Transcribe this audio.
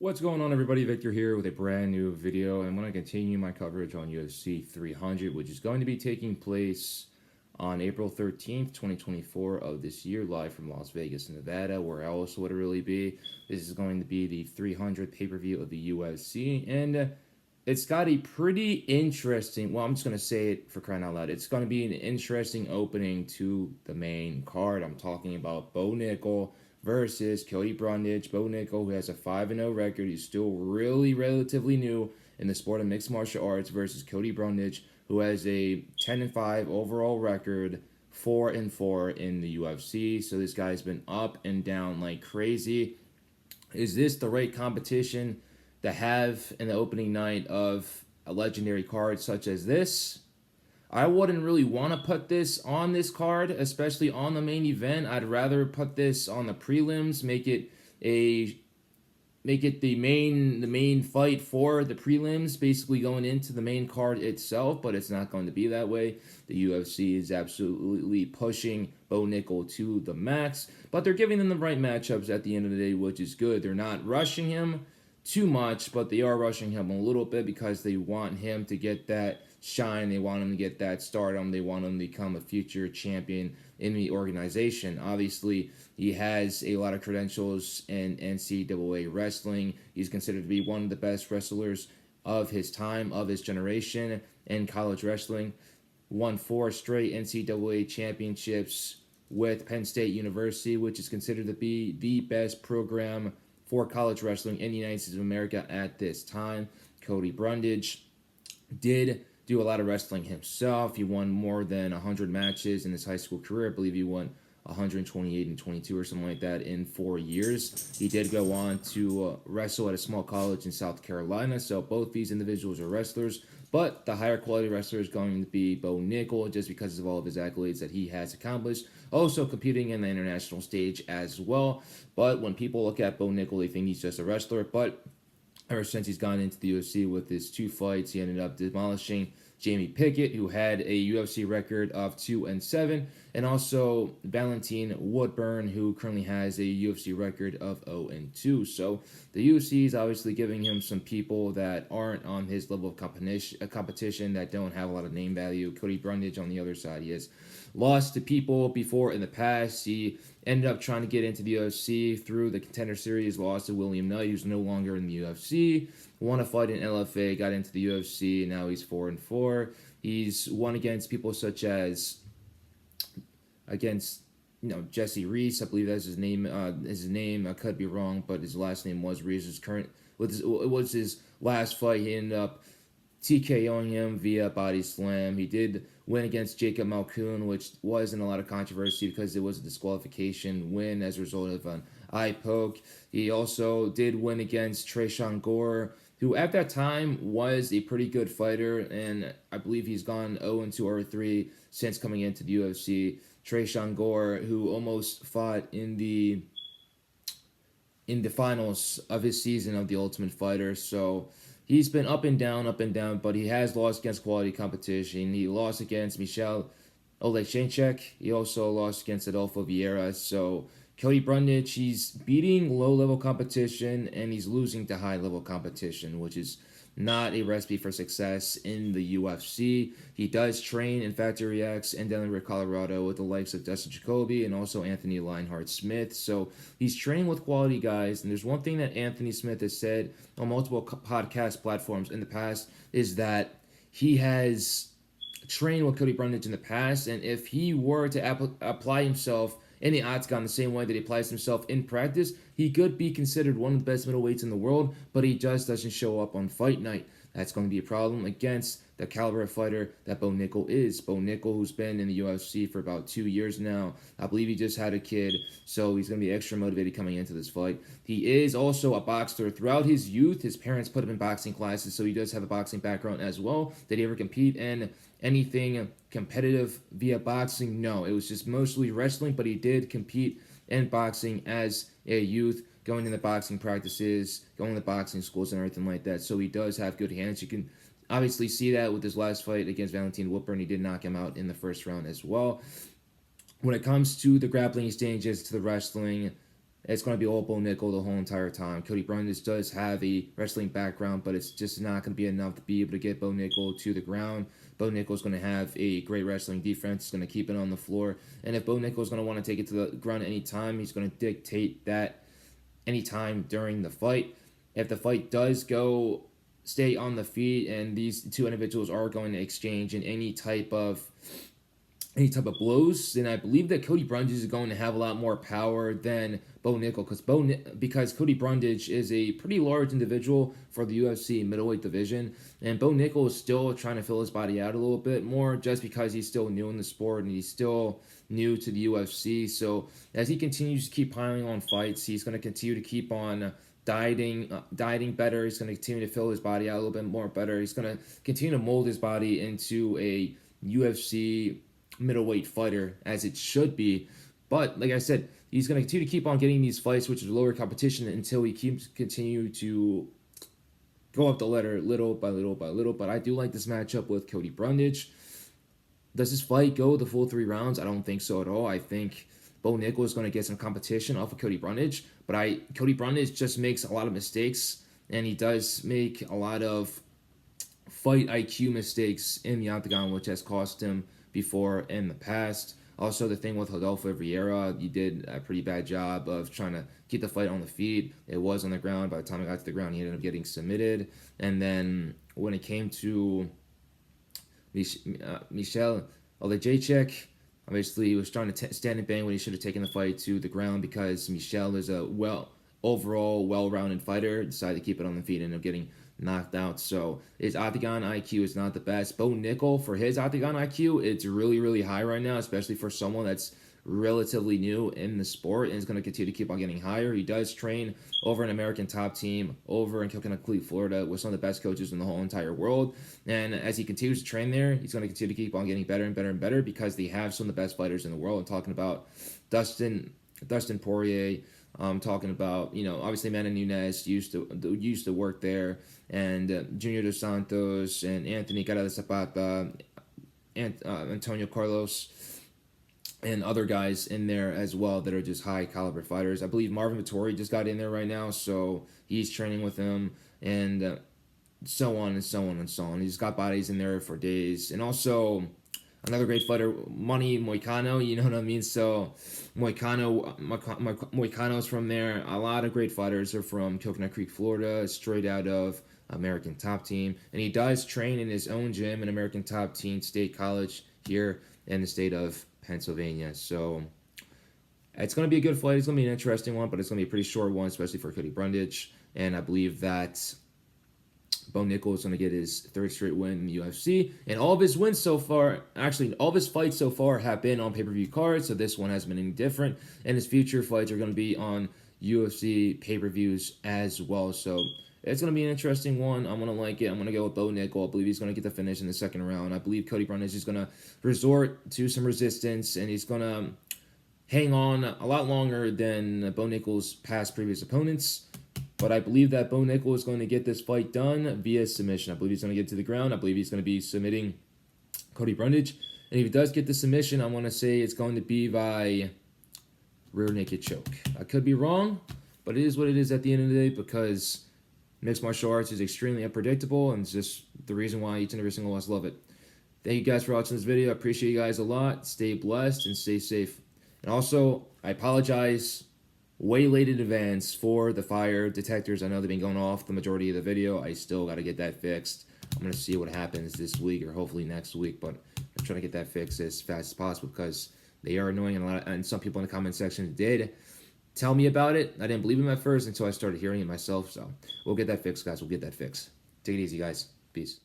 What's going on, everybody? Victor here with a brand new video, and I'm going to continue my coverage on UFC 300, which is going to be taking place on April 13th, 2024 of this year, live from Las Vegas, Nevada. Where else would it really be? This is going to be the 300th pay-per-view of the UFC, and it's got a pretty interesting, well, I'm just going to say it for crying out loud. It's going to be an interesting opening to the main card. I'm talking about Bo Nickal versus Cody Brundage. Bo Nickal, who has a 5-0 record, he's still really relatively new in the sport of mixed martial arts, versus Cody Brundage, who has a 10-5 overall record, 4-4 in the UFC. So this guy's been up and down like crazy. Is this the right competition to have in the opening night of a legendary card such as this? I wouldn't really want to put this on this card, especially on the main event. I'd rather put this on the prelims, make it the main fight for the prelims, basically going into the main card itself, but it's not going to be that way. The UFC is absolutely pushing Bo Nickal to the max, but they're giving them the right matchups at the end of the day, which is good. They're not rushing him too much, but they are rushing him a little bit because they want him to get that shine. They want him to get that stardom. They want him to become a future champion in the organization. Obviously, he has a lot of credentials in NCAA wrestling. He's considered to be one of the best wrestlers of his time, of his generation in college wrestling. Won 4 straight NCAA championships with Penn State University, which is considered to be the best program for college wrestling in the United States of America at this time. Cody Brundage did do a lot of wrestling himself. He won more than 100 matches in his high school career. I believe he won 128 and 22 or something like that in 4 years. He did go on to wrestle at a small college in South Carolina. So both these individuals are wrestlers, but the higher quality wrestler is going to be Bo Nickal, just because of all of his accolades that he has accomplished. Also competing in the international stage as well. But when people look at Bo Nickal, they think he's just a wrestler. But ever since he's gone into the UFC with his 2 fights, he ended up demolishing Jamie Pickett, who had a UFC record of 2-7, and also Valentin Woodburn, who currently has a UFC record of 0-2. So the UFC is obviously giving him some people that aren't on his level of competition, that don't have a lot of name value. Cody Brundage, on the other side, he has lost to people before in the past. He ended up trying to get into the UFC through the Contender Series, lost to William Knight, who's no longer in the UFC. Won a fight in LFA, got into the UFC, and now he's 4-4. He's won against people such as Jesse Reese, I believe that's his name. I could be wrong, but his last name was Reese. It was his last fight. He ended up TKOing him via body slam. He did win against Jacob Malkoun, which was in a lot of controversy because it was a disqualification win as a result of an eye poke. He also did win against Tresean Gore, who at that time was a pretty good fighter, and I believe he's gone 0-2 or 3 since coming into the UFC. Tresean Gore, who almost fought in the finals of his season of The Ultimate Fighter. So he's been up and down, but he has lost against quality competition. He lost against Michel Oleksiejczuk. He also lost against Adolfo Vieira. So Cody Brundage, he's beating low-level competition, and he's losing to high-level competition, which is not a recipe for success in the UFC. He does train in Factory X in Denver, Colorado, with the likes of Dustin Jacoby and also Anthony Lionheart Smith. So he's training with quality guys, and there's one thing that Anthony Smith has said on multiple podcast platforms in the past, is that he has trained with Cody Brundage in the past, and if he were to apply himself in the octagon the same way that he applies himself in practice, he could be considered one of the best middleweights in the world, but he just doesn't show up on fight night. That's going to be a problem against the caliber of fighter that Bo Nickal is. Bo Nickal, who's been in the UFC for about 2 years now. I believe he just had a kid, so he's going to be extra motivated coming into this fight. He is also a boxer. Throughout his youth, his parents put him in boxing classes, so he does have a boxing background as well. Did he ever compete in anything competitive via boxing? No, it was just mostly wrestling, but he did compete in boxing as a youth, going to the boxing practices, going to boxing schools and everything like that. So he does have good hands. You can obviously see that with his last fight against Valentin Woodburn. He did knock him out in the first round as well. When it comes to the grappling exchanges, to the wrestling, it's going to be all Bo Nickal the whole entire time. Cody Brundage does have a wrestling background, but it's just not going to be enough to be able to get Bo Nickal to the ground. Bo Nickal's going to have a great wrestling defense. He's going to keep it on the floor. And if Bo Nickal's going to want to take it to the ground anytime, he's going to dictate that anytime during the fight. If the fight does stay on the feet and these two individuals are going to exchange in any type of blows, then I believe that Cody Brundage is going to have a lot more power than Bo Nickal, because Cody Brundage is a pretty large individual for the UFC middleweight division, and Bo Nickal is still trying to fill his body out a little bit more, just because he's still new in the sport and he's still new to the UFC. So as he continues to keep piling on fights, he's going to continue to keep on dieting better. He's going to continue to fill his body out a little bit more better. He's going to continue to mold his body into a UFC middleweight fighter, as it should be. But like I said, he's going to continue to keep on getting these fights, which is lower competition, until he continue to go up the ladder little by little by little. But I do like this matchup with Cody Brundage. Does this fight go the full 3 rounds? I don't think so at all. I think Bo Nickal is going to get some competition off of Cody Brundage, but Cody Brundage just makes a lot of mistakes, and he does make a lot of fight IQ mistakes in the octagon, which has cost him before in the past. Also, the thing with Rodolfo Vieira, he did a pretty bad job of trying to keep the fight on the feet. It was on the ground. By the time it got to the ground, he ended up getting submitted. And then when it came to Michel Olejniczak, obviously he was trying to stand and bang when he should have taken the fight to the ground, because Michel is a overall well-rounded fighter. Decided to keep it on the feet and ended up getting knocked out. So his octagon IQ is not the best. Bo Nickal, for his octagon IQ, it's really, really high right now, especially for someone that's relatively new in the sport, and is going to continue to keep on getting higher. He does train over an American Top Team over in Coconut Creek, Florida, with some of the best coaches in the whole entire world. And as he continues to train there, he's going to continue to keep on getting better and better and better, because they have some of the best fighters in the world. I'm talking about Dustin Poirier. I'm talking about, obviously Amanda Nunes used to work there, and Junior Dos Santos and Anthony Cara de Zapata, and Antonio Carlos, and other guys in there as well that are just high caliber fighters. I believe Marvin Vettori just got in there right now, so he's training with him, and so on and so on and so on. He's got bodies in there for days. And also another great fighter, Money Moicano, you know what I mean? So Moicano's from there. A lot of great fighters are from Coconut Creek, Florida, straight out of American Top Team. And he does train in his own gym in American Top Team State College here in the state of Pennsylvania. So it's going to be a good fight. It's going to be an interesting one, but it's going to be a pretty short one, especially for Cody Brundage. And I believe that Bo Nickal is going to get his 3rd straight win in the UFC. And all of his wins so far, actually, all of his fights so far have been on pay-per-view cards, so this one hasn't been any different. And his future fights are going to be on UFC pay-per-views as well. So it's going to be an interesting one. I'm going to like it. I'm going to go with Bo Nickal. I believe he's going to get the finish in the 2nd round. I believe Cody Brundage is going to resort to some resistance, and he's going to hang on a lot longer than Bo Nickal's past previous opponents. But I believe that Bo Nickal is going to get this fight done via submission. I believe he's going to get to the ground. I believe he's going to be submitting Cody Brundage. And if he does get the submission, I want to say it's going to be by rear naked choke. I could be wrong, but it is what it is at the end of the day, because mixed martial arts is extremely unpredictable, and it's just the reason why each and every single one of us love it. Thank you guys for watching this video. I appreciate you guys a lot. Stay blessed and stay safe. And also, I apologize way late in advance for the fire detectors. I know they've been going off the majority of the video. I still got to get that fixed. I'm going to see what happens this week, or hopefully next week, but I'm trying to get that fixed as fast as possible, because they are annoying, and some people in the comment section did tell me about it. I didn't believe them at first until I started hearing it myself, so we'll get that fixed, guys. We'll get that fixed. Take it easy, guys. Peace.